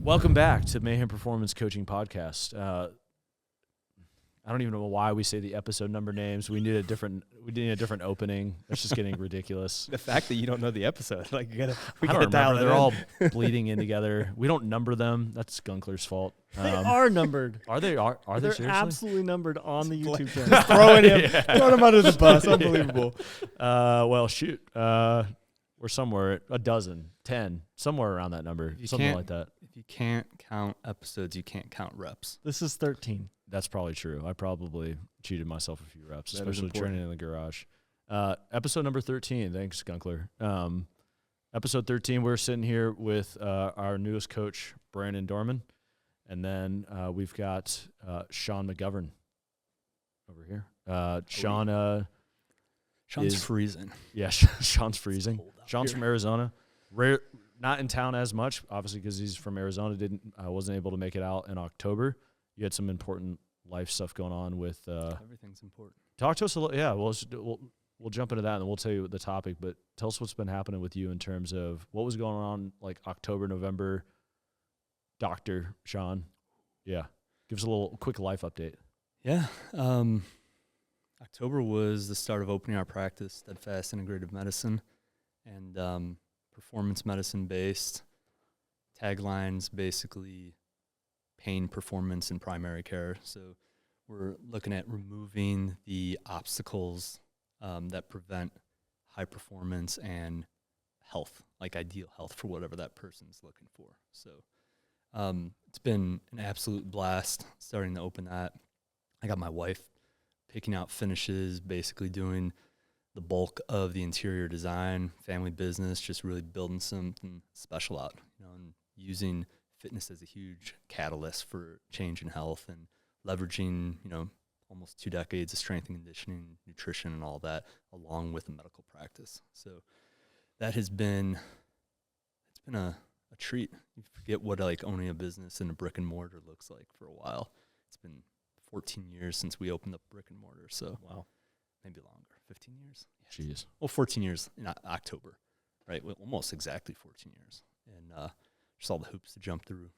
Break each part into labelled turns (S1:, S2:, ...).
S1: Welcome back to Mayhem Performance Coaching Podcast. I don't even know why we say the episode number names. We need a different opening. That's just getting ridiculous.
S2: The fact that you don't know the episode, like we gotta
S1: dial
S2: dial it
S1: They're
S2: in.
S1: all bleeding in together. We don't number them. That's Gunkler's fault.
S3: They are numbered.
S1: Are they? Are they
S3: They're
S1: seriously?
S3: absolutely numbered on the YouTube channel.
S2: throwing him under the bus. Unbelievable.
S1: Well, shoot. We're somewhere at a dozen, 10, somewhere around that number, something like that.
S2: If you can't count episodes, you can't count reps.
S3: This is 13.
S1: That's probably true. I probably cheated myself a few reps,
S2: That is
S1: especially
S2: important.
S1: training in the garage. Episode number 13. Thanks, Gunkler. Episode 13, we're sitting here with our newest coach, Brandon Dorman. And then we've got Sean McGovern over here. Sean
S2: Sean's
S1: is
S2: freezing.
S1: Yeah, Sean's freezing.
S2: cold out
S1: Sean's
S2: here.
S1: from Arizona. Not in town as much, obviously, because he's from Arizona. Wasn't able to make it out in October. You had some important life stuff going on with.
S2: Everything's important.
S1: Talk to us a little. Yeah, we'll jump into that and then we'll tell you the topic. But tell us what's been happening with you in terms of what was going on, like October, November. Dr. Sean, yeah, give us a little quick life update.
S2: Yeah. October was the start of opening our practice, Steadfast Integrative Medicine, and performance medicine based. Taglines basically pain, performance, and primary care. So we're looking at removing the obstacles that prevent high performance and health, like ideal health for whatever that person's looking for. So it's been an absolute blast starting to open that. I got my wife picking out finishes, basically doing the bulk of the interior design, family business, just really building something special out, and using fitness as a huge catalyst for change in health and leveraging, almost 2 decades of strength and conditioning, nutrition, and all that, along with a medical practice. So that has been, it's been a treat. You forget what owning a business in a brick and mortar looks like for a while. It's been 14 years since we opened up brick and mortar. So
S1: Wow.
S2: Maybe longer, 15 years.
S1: Jeez.
S2: Well, 14 years in October, right? Well, almost exactly 14 years. And just all the hoops to jump through,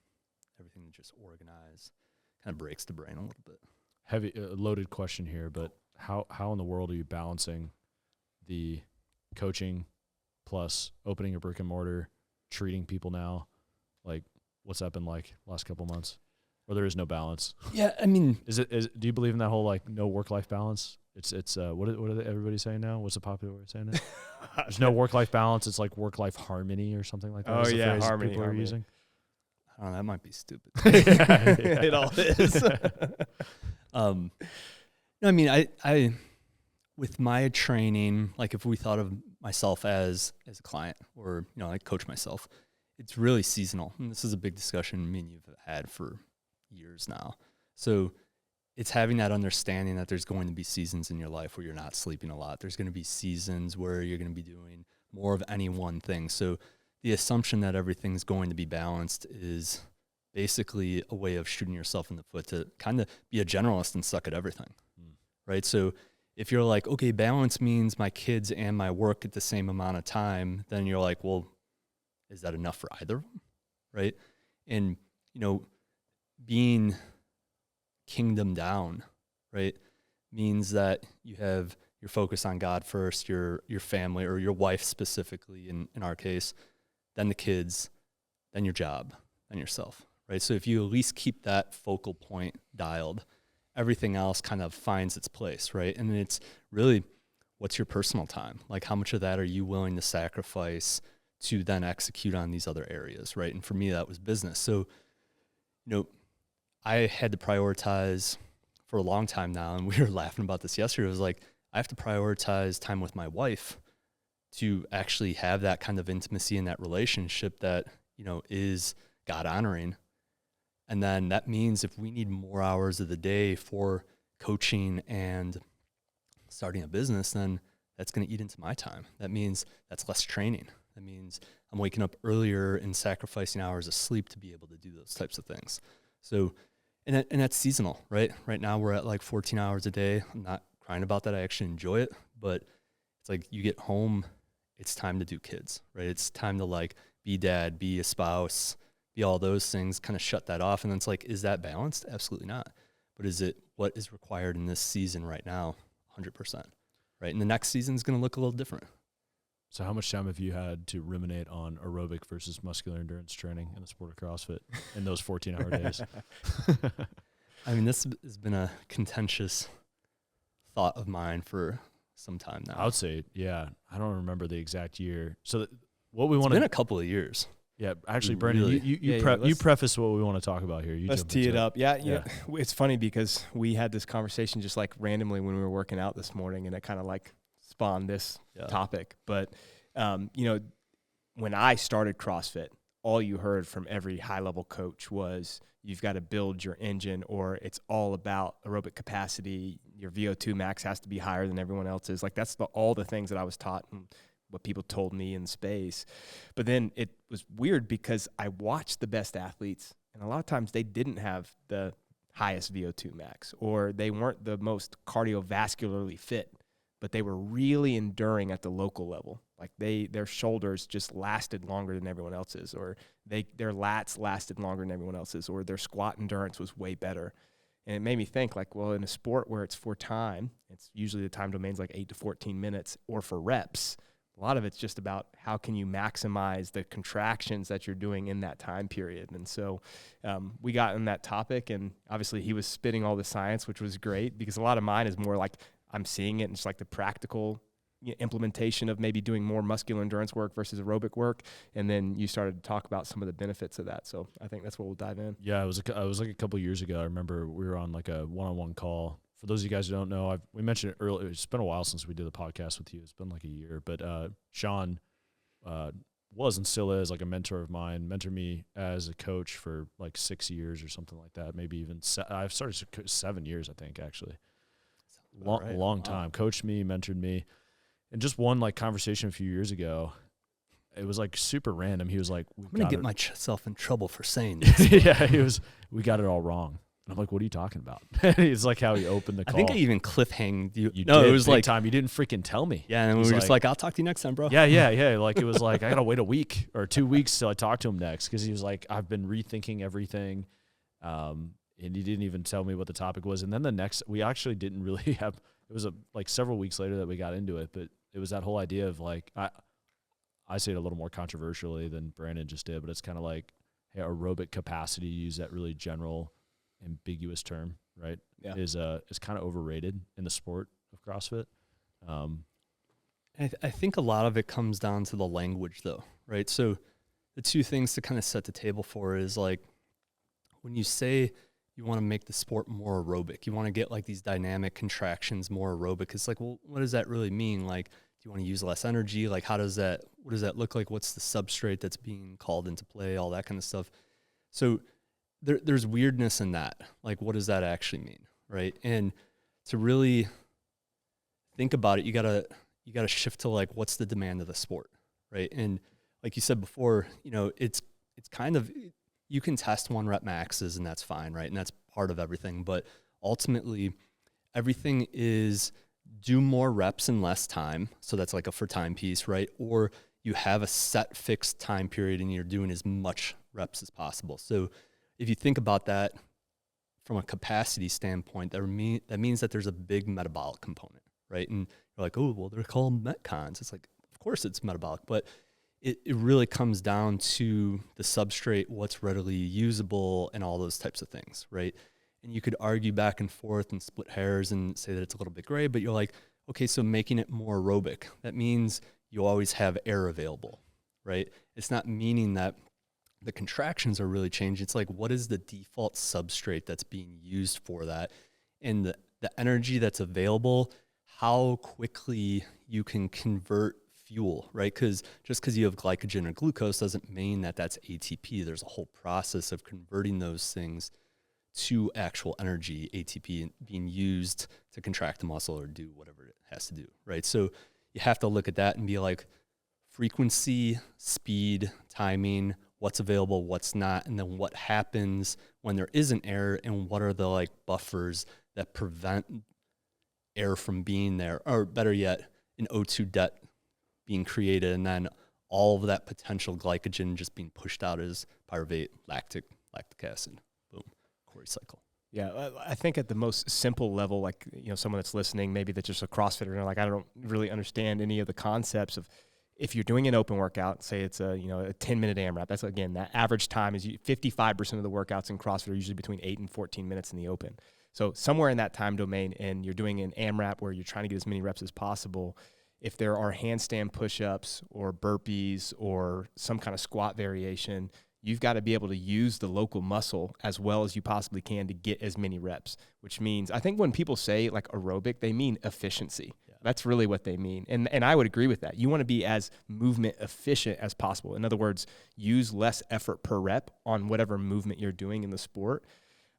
S2: everything to just organize, kind of breaks the brain a little bit.
S1: Heavy loaded question here, but how in the world are you balancing the coaching plus opening a brick and mortar, treating people now? Like, what's that been like last couple months? Or there is no balance?
S2: Yeah, I mean,
S1: do you believe in that whole no work-life balance? It's what are everybody saying now? What's the popular way of saying it? There's no work-life balance. It's like work-life harmony or something like that.
S2: Oh,
S1: is the
S2: yeah,
S1: phrase
S2: harmony,
S1: people are using.
S2: I don't know, that might be stupid.
S1: Yeah.
S2: It all is. No, I mean, I with my training, like if we thought of myself as a client or, I coach myself, it's really seasonal. And this is a big discussion me and you've had for years now. So it's having that understanding that there's going to be seasons in your life where you're not sleeping a lot. There's going to be seasons where you're going to be doing more of any one thing. So the assumption that everything's going to be balanced is basically a way of shooting yourself in the foot to kind of be a generalist and suck at everything, right? So if you're like, okay, balance means my kids and my work at the same amount of time, then you're like, well, is that enough for either of them, right? And, being kingdom down, right, means that you have your focus on God first, your family or your wife specifically in our case, then the kids, then your job, then yourself, right? So if you at least keep that focal point dialed, everything else kind of finds its place, right? And it's really, what's your personal time? Like, how much of that are you willing to sacrifice to then execute on these other areas, right? And for me, that was business. So, I had to prioritize for a long time now, and we were laughing about this yesterday. It was like, I have to prioritize time with my wife to actually have that kind of intimacy in that relationship that, is God honoring. And then that means if we need more hours of the day for coaching and starting a business, then that's going to eat into my time. That means that's less training. That means I'm waking up earlier and sacrificing hours of sleep to be able to do those types of things. So, and that's seasonal, right? Right now we're at like 14 hours a day. I'm not crying about that. I actually enjoy it, but it's like you get home, it's time to do kids, right? It's time to be dad, be a spouse, be all those things, kind of shut that off. And then it's like, is that balanced? Absolutely not. But is it what is required in this season right now? 100%. Right. And the next season is going to look a little different.
S1: So how much time have you had to ruminate on aerobic versus muscular endurance training in the sport of CrossFit in those 14-hour days?
S2: I mean, this has been a contentious thought of mine for some time now.
S1: I would say, yeah. I don't remember the exact year. So what we want
S2: It's
S1: to...
S2: been a couple of years.
S1: Yeah, actually, Brendan,
S2: Really?
S1: you preface what we want to talk about here.
S4: Let's
S1: jump
S4: tee
S1: into
S4: it up. Yeah. It's funny because we had this conversation just like randomly when we were working out this morning, and it kind of like spawned this topic. But, when I started CrossFit, all you heard from every high-level coach was you've got to build your engine, or it's all about aerobic capacity. Your VO2 max has to be higher than everyone else's. Like that's all the things that I was taught and what people told me in space. But then it was weird because I watched the best athletes, and a lot of times they didn't have the highest VO2 max, or they weren't the most cardiovascularly fit, but they were really enduring at the local level. Like their shoulders just lasted longer than everyone else's, or their lats lasted longer than everyone else's, or their squat endurance was way better. And it made me think like, well, in a sport where it's for time, it's usually the time domain's like 8 to 14 minutes, or for reps, a lot of it's just about how can you maximize the contractions that you're doing in that time period. And so we got in that topic, and obviously he was spitting all the science, which was great because a lot of mine is more like I'm seeing it and just like the practical implementation of maybe doing more muscular endurance work versus aerobic work. And then you started to talk about some of the benefits of that. So I think that's what we'll dive in.
S1: Yeah, it was like a couple years ago. I remember we were on like a one-on-one call. For those of you guys who don't know, we mentioned it earlier. It's been a while since we did the podcast with you. It's been like a year. But Sean was and still is like a mentor of mine, mentored me as a coach for like 6 years or something like that. Maybe even I've started 7 years, I think, actually. Long time. Coached me, mentored me. And just one like conversation a few years ago, it was like super random. He was like,
S2: I'm going to get myself in trouble for saying this.
S1: Yeah, we got it all wrong. And I'm like, what are you talking about? It's like how he opened the call.
S2: I think I even cliffhanged you.
S1: No,
S2: did,
S1: it was like time. You didn't freaking tell me.
S2: Yeah, and we were just like, I'll talk to you next time, bro.
S1: Yeah. Like it was like, I got to wait a week or 2 weeks till I talk to him next. Cause he was like, I've been rethinking everything. And he didn't even tell me what the topic was. And then we actually didn't really have, it was like several weeks later that we got into it, but it was that whole idea of like, I say it a little more controversially than Brandon just did, but it's kind of like, hey, aerobic capacity, use that really general, ambiguous term, right?
S4: Yeah.
S1: Is kind of overrated in the sport of CrossFit.
S2: I think a lot of it comes down to the language, though, right? So the two things to kind of set the table for is like when you say you want to make the sport more aerobic, you want to get like these dynamic contractions more aerobic. It's like, well, what does that really mean? Like, do you want to use less energy? Like, what does that look like? What's the substrate that's being called into play? All that kind of stuff. So there's weirdness in that. Like, what does that actually mean, right? And to really think about it, you gotta shift to like, what's the demand of the sport, right? And like you said before, it's kind of, you can test 1 rep maxes and that's fine, right? And that's part of everything. But ultimately, everything is do more reps in less time. So that's like a for time piece, right? Or you have a set fixed time period and you're doing as much reps as possible. So if you think about that from a capacity standpoint, that means that there's a big metabolic component, right? And you're like, oh, well, they're called metcons. It's like, of course it's metabolic, but it really comes down to the substrate, what's readily usable, and all those types of things, right? And you could argue back and forth and split hairs and say that it's a little bit gray, but you're like, okay, so making it more aerobic, that means you always have air available, right? It's not meaning that the contractions are really changed. It's like, what is the default substrate that's being used for that? And the energy that's available, how quickly you can convert fuel, right? Because just because you have glycogen or glucose doesn't mean that that's ATP. There's a whole process of converting those things to actual energy, ATP, being used to contract the muscle or do whatever it has to do, right? So you have to look at that and be like, frequency, speed, timing, what's available, what's not, and then what happens when there isn't air, and what are the like buffers that prevent air from being there, or better yet, an O2 debt being created, and then all of that potential glycogen just being pushed out as pyruvate, lactic acid. Boom, Cori cycle.
S4: Yeah, I think at the most simple level, like, someone that's listening, maybe that's just a CrossFitter, and like, I don't really understand any of the concepts of, if you're doing an open workout, say it's a 10-minute AMRAP, that's, again, that average time is 55% of the workouts in CrossFit are usually between 8 and 14 minutes in the open. So somewhere in that time domain, and you're doing an AMRAP where you're trying to get as many reps as possible, if there are handstand push-ups or burpees or some kind of squat variation, you've got to be able to use the local muscle as well as you possibly can to get as many reps, which means, I think when people say like aerobic, they mean efficiency. Yeah. That's really what they mean. And I would agree with that. You want to be as movement efficient as possible. In other words, use less effort per rep on whatever movement you're doing in the sport.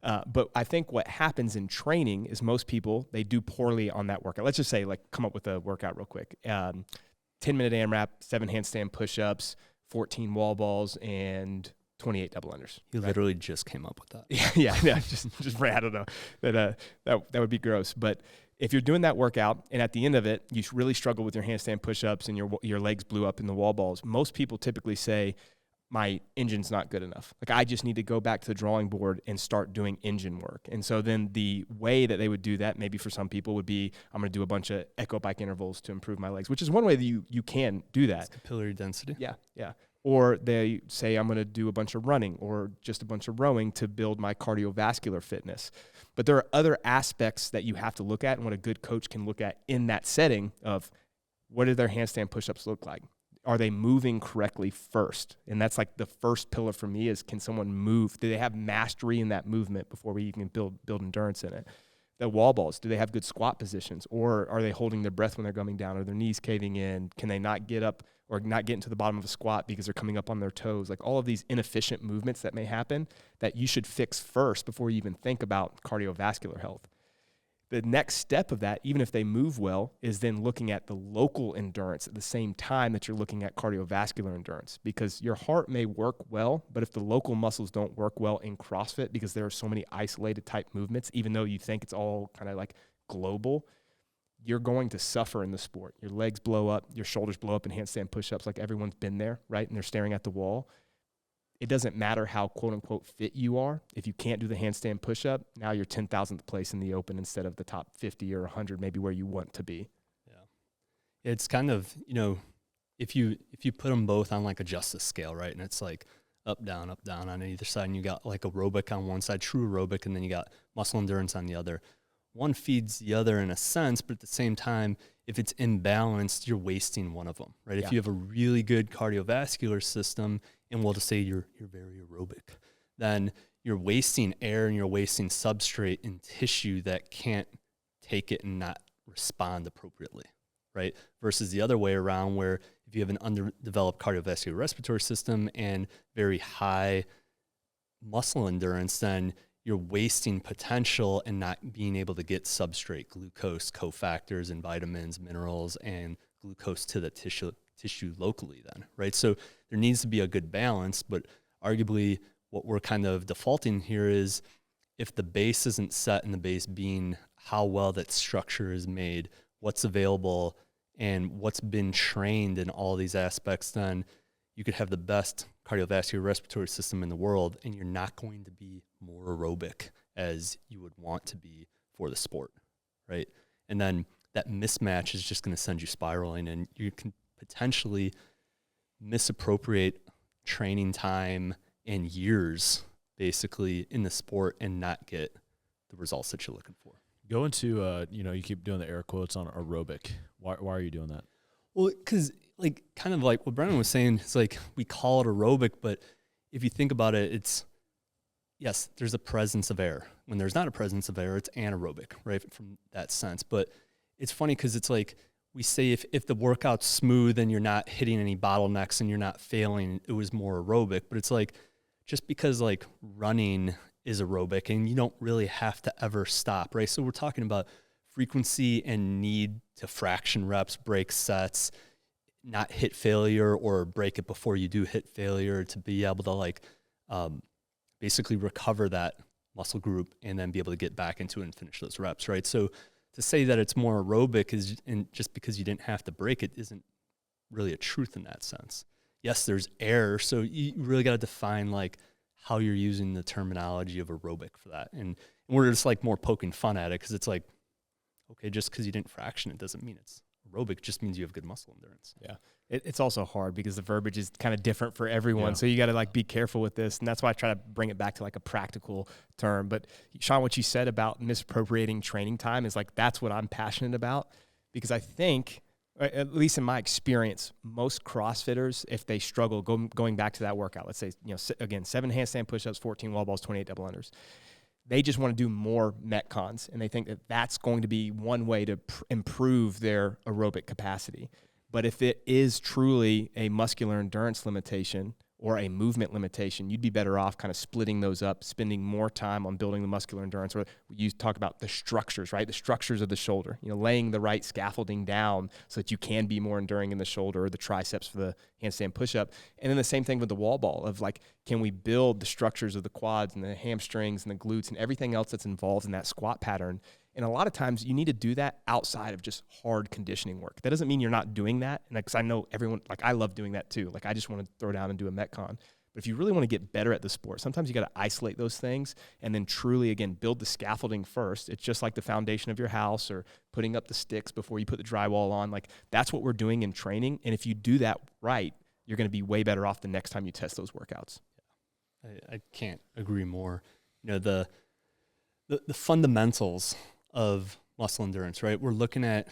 S4: But I think what happens in training is most people, they do poorly on that workout. Let's just say, like, come up with a workout real quick. 10-minute AMRAP, 7 handstand push-ups, 14 wall balls, and 28 double unders.
S2: You literally just came up with that.
S4: Yeah. Just I don't know. That would be gross. But if you're doing that workout and at the end of it, you really struggle with your handstand push-ups and your legs blew up in the wall balls, most people typically say, my engine's not good enough. Like, I just need to go back to the drawing board and start doing engine work. And so then the way that they would do that, maybe for some people, would be, I'm going to do a bunch of echo bike intervals to improve my legs, which is one way that you can do that.
S2: It's capillary density.
S4: Yeah. Or they say, I'm going to do a bunch of running or just a bunch of rowing to build my cardiovascular fitness. But there are other aspects that you have to look at, and what a good coach can look at in that setting of, what do their handstand push-ups look like? Are they moving correctly first? And that's like the first pillar for me is, can someone move? Do they have mastery in that movement before we can build endurance in it? The wall balls, do they have good squat positions? Or are they holding their breath when they're coming down? Are their knees caving in? Can they not get up or not get into the bottom of a squat because they're coming up on their toes? Like, all of these inefficient movements that may happen that you should fix first before you even think about cardiovascular health. The next step of that, even if they move well, is then looking at the local endurance at the same time that you're looking at cardiovascular endurance, because your heart may work well, but if the local muscles don't work well in CrossFit, because there are so many isolated type movements, even though you think it's all kind of like global, you're going to suffer in the sport. Your legs blow up, your shoulders blow up in handstand push-ups, like everyone's been there, right? And they're staring at the wall. It doesn't matter how quote-unquote fit you are. If you can't do the handstand push-up, now you're 10,000th place in the open instead of the top 50 or 100, maybe where you want to be.
S2: Yeah. It's kind of, if you put them both on like a justice scale, right? And it's like up, down on either side. And you got like aerobic on one side, true aerobic, and then you got muscle endurance on the other. One feeds the other in a sense, but at the same time, if it's imbalanced, you're wasting one of them, right?
S4: Yeah.
S2: If you have a really good cardiovascular system, and we'll just say you're very aerobic, then you're wasting air and you're wasting substrate in tissue that can't take it and not respond appropriately, right? Versus the other way around, where if you have an underdeveloped cardiovascular respiratory system and very high muscle endurance, then you're wasting potential and not being able to get substrate, glucose, cofactors, and vitamins, minerals, and glucose to the tissue locally then, right? So there needs to be a good balance, but arguably what we're kind of defaulting here is, if the base isn't set, and the base being how well that structure is made, what's available, and what's been trained in all these aspects, then you could have the best cardiovascular respiratory system in the world, and you're not going to be more aerobic as you would want to be for the sport, right? And then that mismatch is just going to send you spiraling, and you can potentially misappropriate training time and years basically in the sport and not get the results that you're looking for.
S1: Go into, you keep doing the air quotes on aerobic. Why are you doing that?
S2: Well, because like kind of like what Brennan was saying, it's like we call it aerobic, but if you think about it, it's, yes, there's a presence of air. When there's not a presence of air, it's anaerobic, right, from that sense. But it's funny because it's like we say if the workout's smooth and you're not hitting any bottlenecks and you're not failing, it was more aerobic. But it's like, just because like running is aerobic and you don't really have to ever stop, right? So we're talking about frequency and need to fraction reps, break sets, not hit failure or break it before you do hit failure, to be able to like basically recover that muscle group and then be able to get back into it and finish those reps, right? So to say that it's more aerobic is, and just because you didn't have to break it, isn't really a truth in that sense. yes, there's air. So you really got to define like how you're using the terminology of aerobic for that. And we're just like more poking fun at it because it's like, okay, just because you didn't fraction it doesn't mean it's aerobic. It just means you have good muscle endurance.
S4: Yeah. It's also hard because the verbiage is kind of different for everyone.
S1: Yeah.
S4: So you got to like be careful with this. And that's why I try to bring it back to like a practical term. But Sean, what you said about misappropriating training time is like, that's what I'm passionate about, because I think, at least in my experience, most CrossFitters, if they struggle going back to that workout, let's say, again, 7 handstand push-ups, 14 wall balls, 28 double unders, they just want to do more Metcons, and they think that that's going to be one way to improve their aerobic capacity. But if it is truly a muscular endurance limitation or a movement limitation, you'd be better off kind of splitting those up, spending more time on building the muscular endurance. Or you talk about the structures, right? The structures of the shoulder, laying the right scaffolding down so that you can be more enduring in the shoulder, or the triceps for the handstand push-up. And then the same thing with the wall ball of like, can we build the structures of the quads and the hamstrings and the glutes and everything else that's involved in that squat pattern? And a lot of times you need to do that outside of just hard conditioning work. That doesn't mean you're not doing that. And because I know everyone, like I love doing that too. Like I just want to throw down and do a Metcon. But if you really want to get better at the sport, sometimes you got to isolate those things and then truly, again, build the scaffolding first. It's just like the foundation of your house or putting up the sticks before you put the drywall on. Like that's what we're doing in training. And if you do that right, you're going to be way better off the next time you test those workouts.
S2: I can't agree more. The fundamentals of muscle endurance, right? We're looking at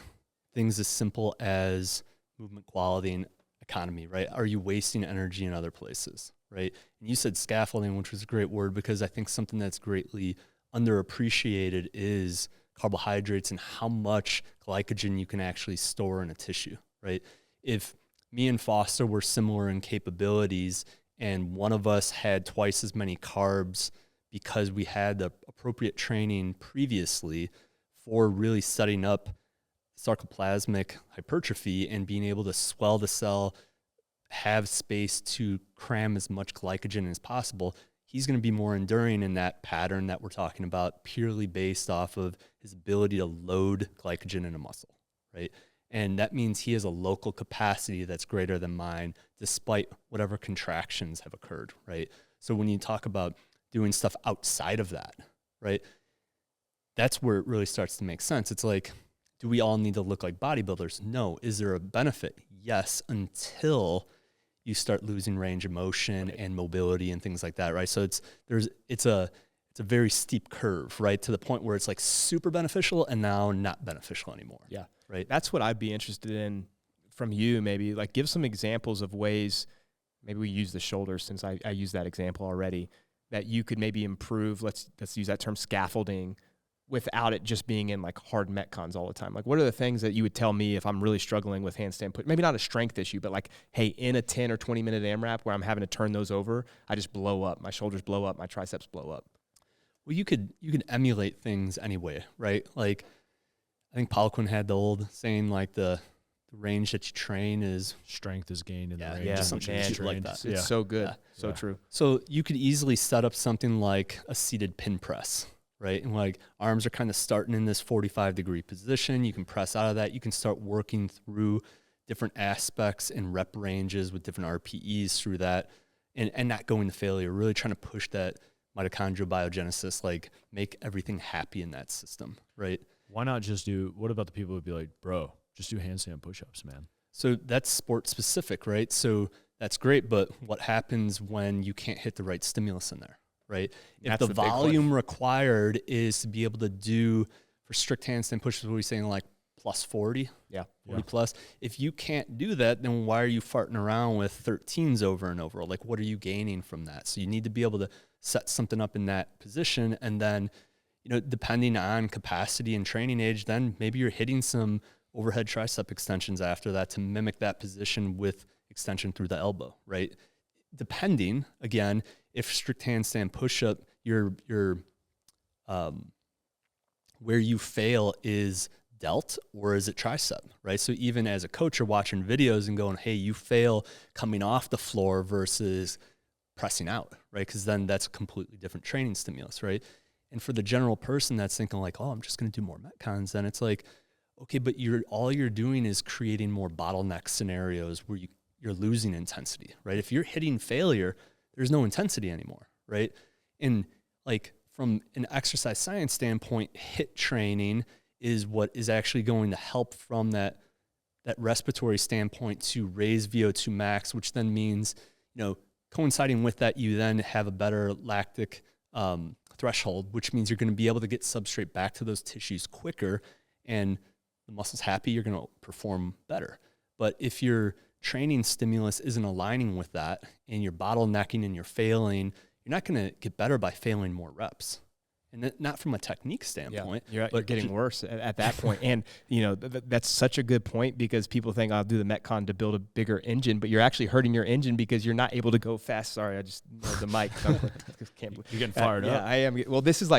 S2: things as simple as movement quality and economy, right? Are you wasting energy in other places, right? And you said scaffolding, which was a great word, because I think something that's greatly underappreciated is carbohydrates and how much glycogen you can actually store in a tissue, right? If me and Foster were similar in capabilities and one of us had twice as many carbs because we had the appropriate training previously for really setting up sarcoplasmic hypertrophy and being able to swell the cell, have space to cram as much glycogen as possible, he's going to be more enduring in that pattern that we're talking about, purely based off of his ability to load glycogen in a muscle, right? And that means he has a local capacity that's greater than mine, despite whatever contractions have occurred, right? So when you talk about doing stuff outside of that, right, that's where it really starts to make sense. It's like, do we all need to look like bodybuilders? No. Is there a benefit? Yes, until you start losing range of motion and mobility and things like that, right? So it's a very steep curve, right, to the point where it's like super beneficial and now not beneficial anymore.
S4: Yeah,
S2: right.
S4: That's what I'd be interested in from you. Maybe like give some examples of ways. Maybe we use the shoulders since I used that example already. That you could maybe improve. Let's use that term, scaffolding, without it just being in like hard Metcons all the time. Like what are the things that you would tell me if I'm really struggling with handstand push? Maybe not a strength issue, but like, hey, in a 10 or 20 minute AMRAP where I'm having to turn those over, I just blow up. My shoulders blow up. My triceps blow up.
S2: Well, you could emulate things anyway, right? Like I think Poliquin had the old saying, like the range that you train is
S1: strength is gained in the range.
S2: Yeah,
S1: something
S2: like that.
S4: It's so good.
S2: Yeah.
S4: So true.
S2: So you could easily set up something like a seated pin press, right? And like arms are kind of starting in this 45-degree position. You can press out of that. You can start working through different aspects and rep ranges with different RPEs through that and not going to failure, really trying to push that mitochondrial biogenesis, like make everything happy in that system, right?
S1: Why not just what about the people who would be like, bro, just do handstand push-ups, man?
S2: So that's sport specific, right? So that's great, but what happens when you can't hit the right stimulus in there, right? If the volume required is to be able to do, for strict handstand push-ups, what are we saying, like plus 40?
S4: Yeah.
S2: 40 plus. If you can't do that, then why are you farting around with 13s over and over? Like, what are you gaining from that? So you need to be able to set something up in that position, and then, depending on capacity and training age, then maybe you're hitting some overhead tricep extensions after that to mimic that position with extension through the elbow, right? Depending, again, if strict handstand push-up, your where you fail is delt or is it tricep, right? So even as a coach, you're watching videos and going, hey, you fail coming off the floor versus pressing out, right? Because then that's a completely different training stimulus, right? And for the general person that's thinking like, oh, I'm just going to do more Metcons, then it's like, okay, but all you're doing is creating more bottleneck scenarios where you're losing intensity, right? If you're hitting failure, there's no intensity anymore, right? And like from an exercise science standpoint, HIIT training is what is actually going to help from that respiratory standpoint to raise VO2 max, which then means, coinciding with that, you then have a better lactic threshold, which means you're going to be able to get substrate back to those tissues quicker, and the muscle's happy, you're going to perform better. But if your training stimulus isn't aligning with that and you're bottlenecking and you're failing, you're not going to get better by failing more reps. And not from a technique standpoint.
S4: Yeah, you're getting worse at that point. And, that's such a good point, because people think I'll do the Metcon to build a bigger engine, but you're actually hurting your engine because you're not able to go fast. Sorry, I just know the mic. Can't believe.
S1: You're getting fired up.
S4: Yeah, I am. Well, this is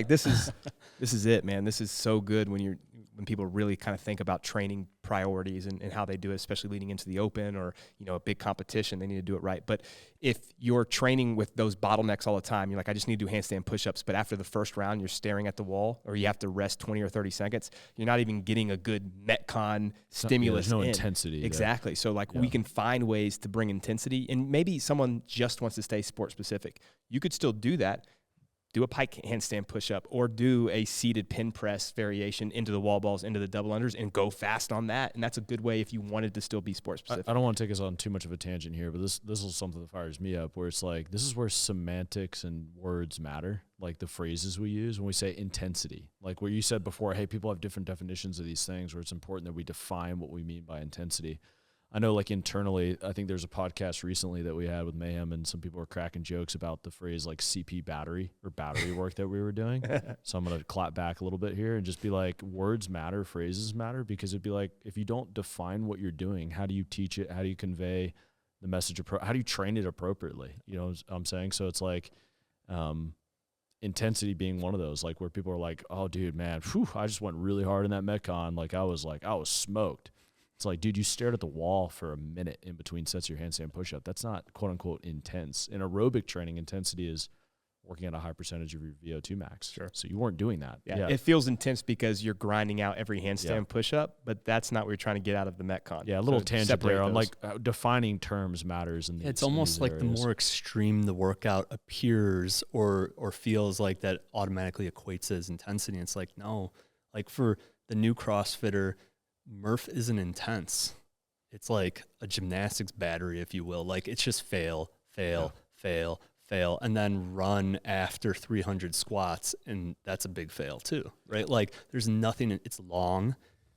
S4: it, man. This is so good when people really kind of think about training priorities and how they do it, especially leading into the open or, a big competition, they need to do it right. But if you're training with those bottlenecks all the time, you're like, I just need to do handstand push-ups, but after the first round, you're staring at the wall, or you have to rest 20 or 30 seconds, you're not even getting a good Metcon stimulus.
S1: There's no intensity.
S4: Exactly. Yeah. So we can find ways to bring intensity, and maybe someone just wants to stay sport specific. You could still do that. Do a pike handstand push-up, or do a seated pin press variation into the wall balls, into the double unders, and go fast on that. And that's a good way if you wanted to still be sport specific.
S1: I don't want to take us on too much of a tangent here, but this is something that fires me up, where it's like, this is where semantics and words matter, like the phrases we use when we say intensity. Like where you said before, hey, people have different definitions of these things, where it's important that we define what we mean by intensity. I know, like, internally, I think there's a podcast recently that we had with Mayhem, and some people were cracking jokes about the phrase like CP battery or battery work that we were doing. So I'm going to clap back a little bit here and just be like, words matter, phrases matter, because it'd be like, if you don't define what you're doing, how do you teach it? How do you convey the message? How do you train it appropriately? You know what I'm saying? So it's like intensity being one of those, like where people are like, oh, dude, man, I just went really hard in that Metcon. I was smoked. It's like, dude, you stared at the wall for a minute in between sets of your handstand push-up. That's not, quote-unquote, intense. In aerobic training, intensity is working at a high percentage of your VO2 max.
S4: Sure.
S1: So you weren't doing that.
S4: Yeah. It feels intense because you're grinding out every handstand push-up, but that's not what you're trying to get out of the Metcon.
S1: Yeah, a little tangent there. I'm like, defining terms matters.
S2: It's almost like the more extreme the workout appears or feels like, that automatically equates as intensity. It's like, no. Like for the new CrossFitter, Murph isn't intense. It's like a gymnastics battery, if you will. Like, it's just fail, and then run after 300 squats, and that's a big fail too, right? Like, there's nothing. It's long.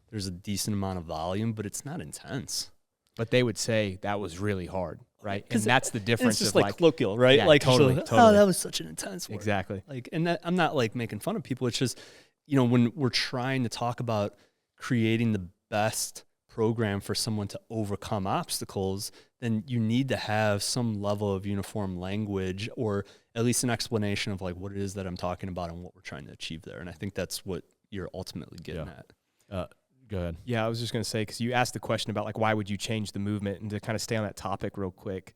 S2: There's a decent amount of volume, but it's not intense.
S4: But they would say that was really hard, right? And that's the difference.
S2: It's just like colloquial, right?
S4: Yeah,
S2: like,
S4: totally.
S2: Oh, that was such an intense work.
S4: Exactly.
S2: Like, and that, I'm not like making fun of people. It's just, when we're trying to talk about creating the best program for someone to overcome obstacles, then you need to have some level of uniform language, or at least an explanation of like what it is that I'm talking about and what we're trying to achieve there. And I think that's what you're ultimately getting at.
S1: Go ahead.
S4: Yeah, I was just going to say, because you asked the question about like, why would you change the movement? And to kind of stay on that topic real quick,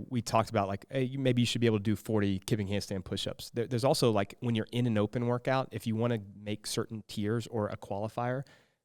S4: we talked about like, hey, maybe you should be able to do 40 kipping handstand push-ups. There's also like, when you're in an open workout, if you want to make certain tiers or a qualifier,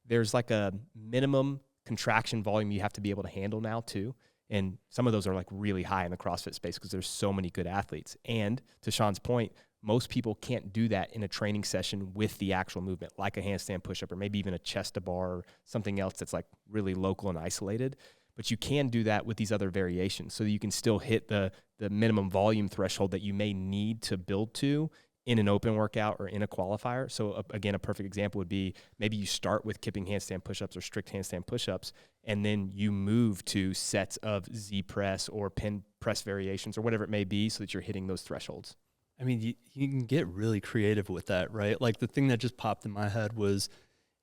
S4: there's like a minimum contraction volume you have to be able to handle now too. And some of those are like really high in the CrossFit space because there's so many good athletes. And to Sean's point, most people can't do that in a training session with the actual movement, like a handstand push-up or maybe even a chest to bar or something else that's like really local and isolated. But you can do that with these other variations, so that you can still hit the minimum volume threshold that you may need to build to in an open workout or in a qualifier. So again, a perfect example would be, maybe you start with kipping handstand push-ups or strict handstand push-ups, and then you move to sets of Z press or pin press variations or whatever it may be, so that you're hitting those thresholds.
S2: I mean, you can get really creative with that, right? Like, the thing that just popped in my head was,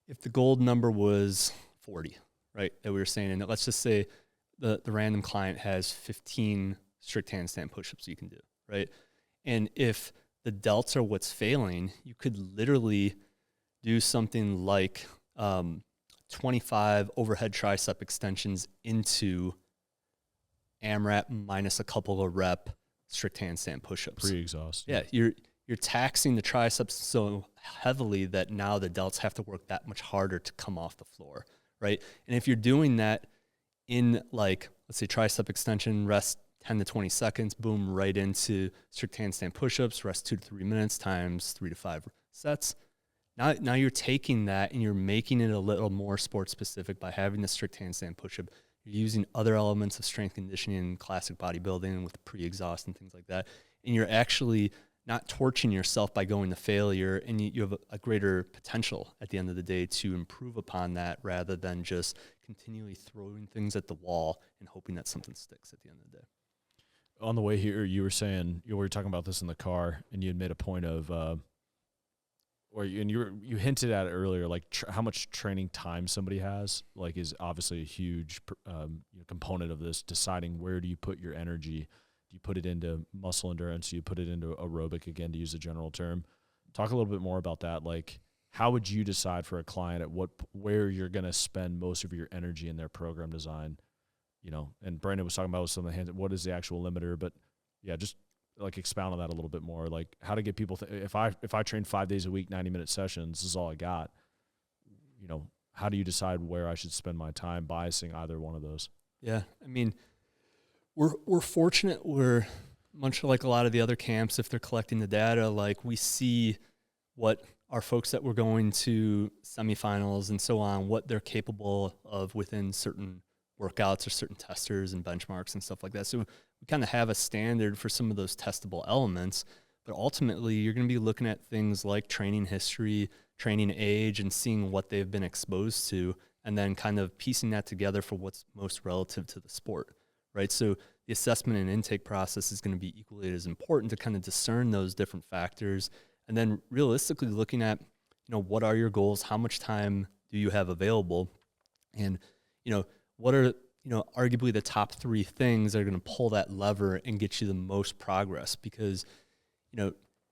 S2: if the gold number was 40, right, that we were saying, and let's just say the random client has 15 strict handstand push-ups you can do, right? And if the delts are what's failing, you could literally do something like 25 overhead tricep extensions into AMRAP minus a couple of rep strict handstand push-ups.
S1: Pre-exhaust.
S2: Yeah, you're taxing the triceps so heavily that now the delts have to work that much harder to come off the floor, right? And if you're doing that in like, let's say tricep extension, rest 10 to 20 seconds, boom, right into strict handstand push-ups, rest 2 to 3 minutes times 3 to 5 sets. Now you're taking that and you're making it a little more sport specific by having the strict handstand push-up. You're using other elements of strength conditioning and classic bodybuilding with pre-exhaust and things like that. And you're actually not torching yourself by going to failure, and you have a greater potential at the end of the day to improve upon that rather than just continually throwing things at the wall and hoping that something sticks at the end of the day.
S1: On the way here, you were saying, we were talking about this in the car, and you had made a point of, you hinted at it earlier, like how much training time somebody has, like is obviously a huge component of this, deciding where do you put your energy. Do you put it into muscle endurance? Do you put it into aerobic, again, to use a general term? Talk a little bit more about that. Like, how would you decide for a client where you're going to spend most of your energy in their program design? And Brandon was talking about some of the hands, what is the actual limiter? But yeah, just like expound on that a little bit more. Like how to get people, if I train 5 days a week, 90-minute sessions, this is all I got. How do you decide where I should spend my time biasing either one of those?
S2: Yeah. I mean, we're fortunate. We're much like a lot of the other camps, if they're collecting the data, like we see what our folks that were going to semifinals and so on, what they're capable of within certain workouts or certain testers and benchmarks and stuff like that. So we kind of have a standard for some of those testable elements, but ultimately you're going to be looking at things like training history, training age, and seeing what they've been exposed to, and then kind of piecing that together for what's most relative to the sport, right? So the assessment and intake process is going to be equally as important to kind of discern those different factors, and then realistically looking at, what are your goals? How much time do you have available? And, what are, arguably the top 3 things that are going to pull that lever and get you the most progress? Because,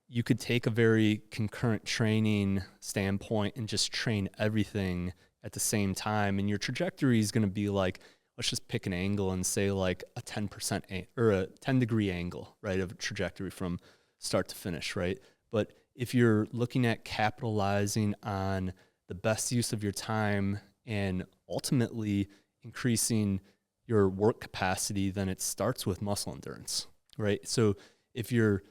S2: you could take a very concurrent training standpoint and just train everything at the same time. And your trajectory is going to be like, let's just pick an angle and say like a 10% or a 10-degree angle, right, of a trajectory from start to finish, right? But if you're looking at capitalizing on the best use of your time and ultimately increasing your work capacity, then it starts with muscle endurance, right? So if you're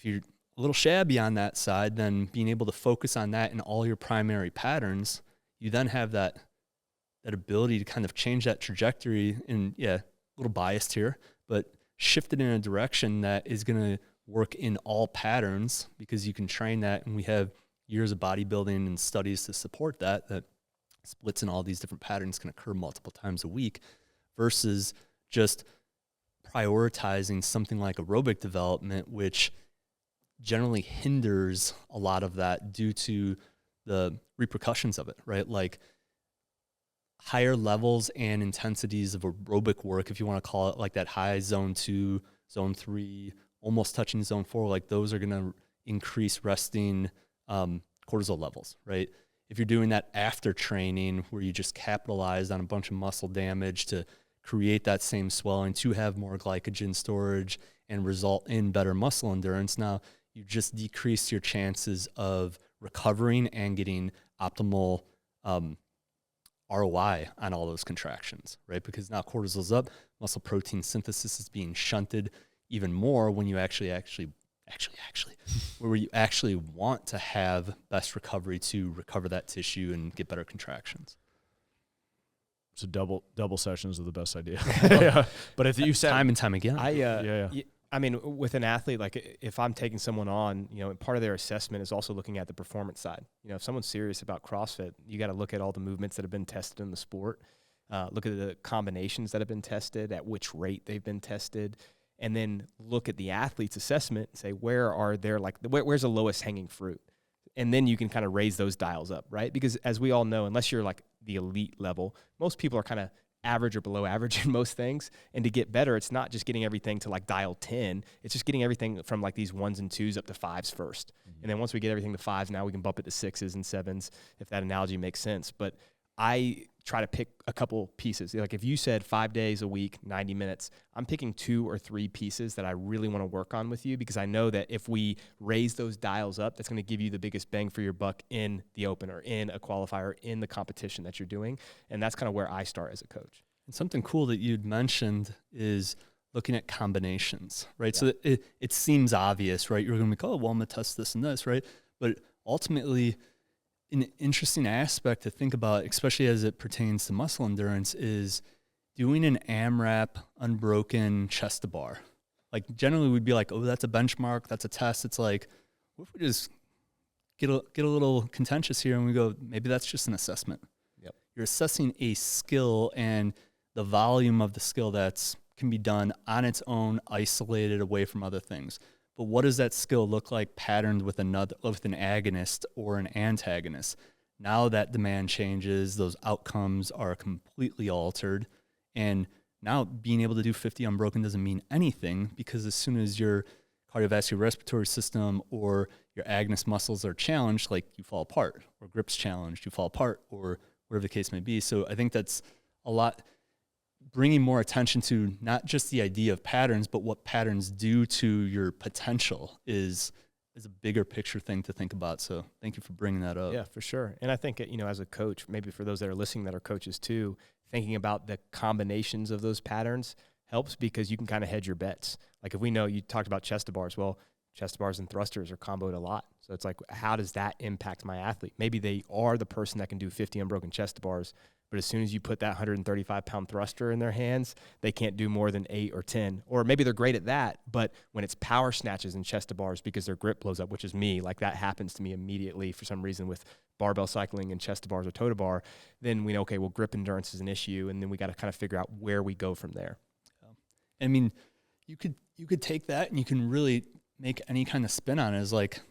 S2: a little shabby on that side, then being able to focus on that in all your primary patterns, you then have that ability to kind of change that trajectory, and a little biased here, but shift it in a direction that is going to work in all patterns, because you can train that, and we have years of bodybuilding and studies to support that splits in all these different patterns can occur multiple times a week, versus just prioritizing something like aerobic development, which generally hinders a lot of that due to the repercussions of it, right? Like higher levels and intensities of aerobic work, if you want to call it like that high zone 2, zone 3, almost touching zone 4, like those are going to increase resting cortisol levels, right? If you're doing that after training where you just capitalized on a bunch of muscle damage to create that same swelling to have more glycogen storage and result in better muscle endurance, now you just decrease your chances of recovering and getting optimal ROI on all those contractions, right? Because now cortisol's up, muscle protein synthesis is being shunted even more when you actually where you actually want to have best recovery to recover that tissue and get better contractions.
S1: So double sessions are the best idea. Yeah. But if you said
S2: time and time again,
S4: I mean, with an athlete, like if I'm taking someone on, part of their assessment is also looking at the performance side. If someone's serious about CrossFit, you got to look at all the movements that have been tested in the sport, look at the combinations that have been tested, at which rate they've been tested, and then look at the athlete's assessment and say, where's the lowest hanging fruit? And then you can kind of raise those dials up, right? Because as we all know, unless you're like the elite level, most people are kind of average or below average in most things. And to get better, it's not just getting everything to like dial 10. It's just getting everything from like these 1s and 2s up to 5s first. Mm-hmm. And then once we get everything to 5s, now we can bump it to 6s and 7s, if that analogy makes sense. But I try to pick a couple pieces. Like if you said 5 days a week, 90 minutes, I'm picking 2 or 3 pieces that I really want to work on with you, because I know that if we raise those dials up, that's going to give you the biggest bang for your buck in the open or in a qualifier, in the competition that you're doing. And that's kind of where I start as a coach.
S2: And something cool that you'd mentioned is looking at combinations, right?
S4: Yeah.
S2: So it seems obvious, right? You're going to be like, oh, well, I'm going to test this and this, right? But ultimately, an interesting aspect to think about, especially as it pertains to muscle endurance, is doing an AMRAP unbroken chest to bar. Like generally we'd be like, oh, that's a benchmark, that's a test. It's like, what if we just get a little contentious here and we go, maybe that's just an assessment.
S4: Yep.
S2: You're assessing a skill and the volume of the skill can be done on its own, isolated away from other things. But what does that skill look like patterned with an agonist or an antagonist? Now that demand changes, those outcomes are completely altered. And now being able to do 50 unbroken doesn't mean anything, because as soon as your cardiovascular respiratory system or your agonist muscles are challenged, like you fall apart, or grip's challenged, you fall apart, or whatever the case may be. So I think that's a lot, bringing more attention to not just the idea of patterns, but what patterns do to your potential is a bigger picture thing to think about. So thank you for bringing that up.
S4: Yeah, for sure. And I think, as a coach, maybe for those that are listening that are coaches too, thinking about the combinations of those patterns helps, because you can kind of hedge your bets. Like if we know you talked about chest to bars, well, chest to bars and thrusters are comboed a lot. So it's like, how does that impact my athlete? Maybe they are the person that can do 50 unbroken chest to bars, but as soon as you put that 135-pound thruster in their hands, they can't do more than 8 or 10. Or maybe they're great at that, but when it's power snatches and chest to bars because their grip blows up, which is me, like that happens to me immediately for some reason with barbell cycling and chest to bars or toe to bar, then we know, okay, well, grip endurance is an issue, and then we got to kind of figure out where we go from there.
S2: I mean, you could take that and you can really make any kind of spin on it. As like,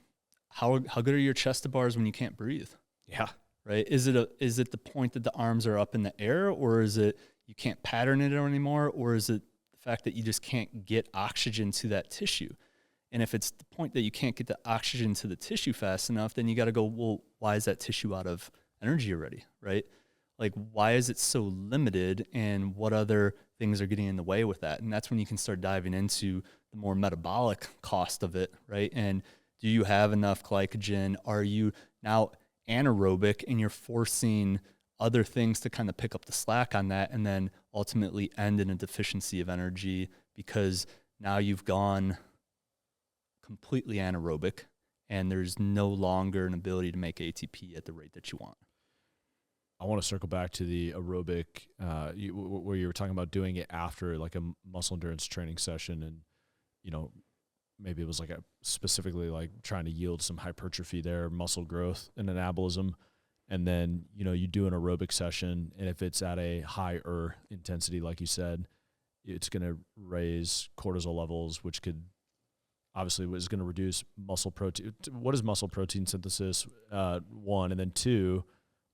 S2: how good are your chest to bars when you can't breathe?
S4: Yeah.
S2: Right? Is it the point that the arms are up in the air, or is it you can't pattern it anymore, or is it the fact that you just can't get oxygen to that tissue? And if it's the point that you can't get the oxygen to the tissue fast enough, then you got to go, well, why is that tissue out of energy already, right? Like, why is it so limited, and what other things are getting in the way with that? And that's when you can start diving into the more metabolic cost of it, right? And do you have enough glycogen? Are you now anaerobic and you're forcing other things to kind of pick up the slack on that, and then ultimately end in a deficiency of energy because now you've gone completely anaerobic and there's no longer an ability to make ATP at the rate that you want.
S1: I want to circle back to the aerobic, where you were talking about doing it after like a muscle endurance training session, and maybe it was like specifically like trying to yield some hypertrophy there, muscle growth and anabolism. And then, you do an aerobic session, and if it's at a higher intensity, like you said, it's going to raise cortisol levels, which could obviously is going to reduce muscle protein. What is muscle protein synthesis? One, and then two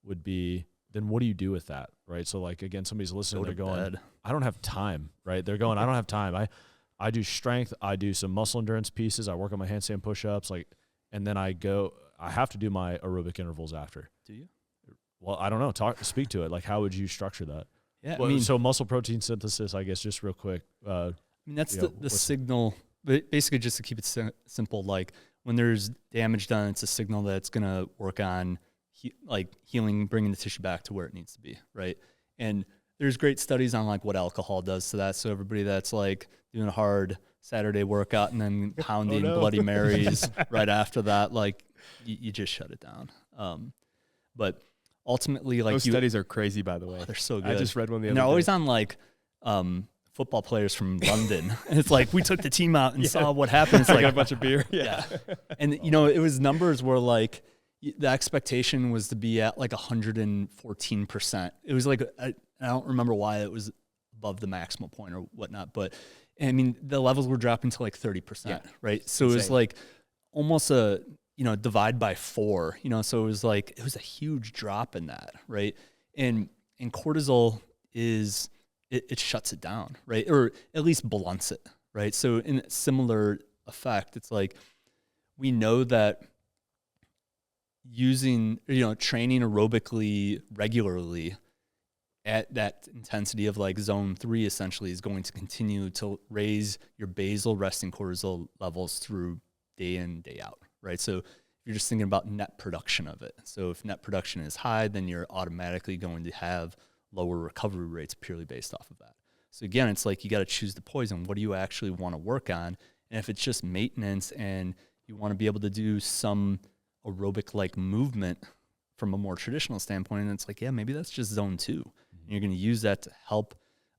S1: would be, then what do you do with that? Right. So like, again, somebody's listening, they're going, I don't have time, right? They're going, I don't have time. I do strength. I do some muscle endurance pieces. I work on my handstand push-ups, and then I have to do my aerobic intervals after.
S2: Do you?
S1: Well, I don't know. Speak to it. Like, how would you structure that?
S2: Yeah.
S1: Well, so muscle protein synthesis, I guess, just real quick.
S2: That's the signal, but basically just to keep it simple, like when there's damage done, it's a signal that it's going to work on healing, bringing the tissue back to where it needs to be. Right. And there's great studies on like what alcohol does to that. So everybody that's like doing a hard Saturday workout and then pounding Bloody Marys right after that, like you just shut it down. But ultimately, like
S4: those studies are crazy, by the way.
S2: They're so good.
S4: I just read one the other day.
S2: And they're always on like football players from London. And it's like, we took the team out and saw what happened. It's like
S4: got a bunch of beer.
S2: Yeah. And it was numbers where like the expectation was to be at like 114%. It was like, I don't remember why it was above the maximal point or whatnot, but I mean, the levels were dropping to like 30%, right? So it was like almost divide by 4, so it was a huge drop in that, right? And cortisol is, it shuts it down, right? Or at least blunts it, right? So in a similar effect, it's like, we know that using, training aerobically regularly at that intensity of like zone 3 essentially is going to continue to raise your basal resting cortisol levels through day in, day out, right? So if you're just thinking about net production of it. So if net production is high, then you're automatically going to have lower recovery rates purely based off of that. So again, it's like you got to choose the poison. What do you actually want to work on? And if it's just maintenance and you want to be able to do some aerobic-like movement from a more traditional standpoint, and it's like, yeah, maybe that's just zone 2. And you're going to use that to help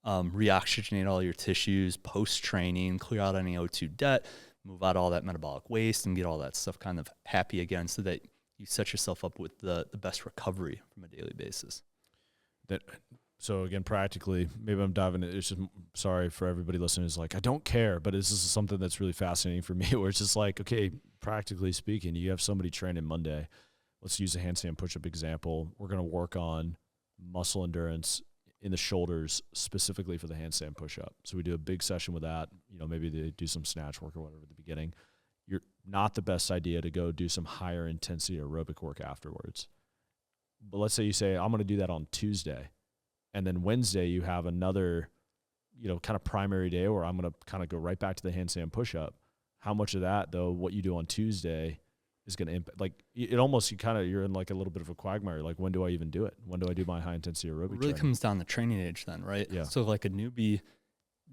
S2: reoxygenate all your tissues post-training, clear out any O2 debt, move out all that metabolic waste, and get all that stuff kind of happy again so that you set yourself up with the best recovery from a daily basis.
S1: So again, practically, maybe I'm diving in. It's just, sorry for everybody listening, is like, I don't care, but this is something that's really fascinating for me, where it's just like, okay, practically speaking, you have somebody training Monday. Let's use a handstand push-up example. We're going to work on muscle endurance in the shoulders specifically for the handstand push-up. So we do a big session with that. Maybe they do some snatch work or whatever at the beginning. You're not the best idea to go do some higher intensity aerobic work afterwards. But let's say you say, I'm going to do that on Tuesday. And then Wednesday you have another, kind of primary day where I'm going to kind of go right back to the handstand push-up. How much of that, though, what you do on Tuesday is going to impact, like, it almost, you're in like a little bit of a quagmire. Like, when do I even do it? When do I do my high intensity aerobic
S2: It really
S1: training?
S2: comes down to training age then, right?
S1: Yeah.
S2: So like a newbie,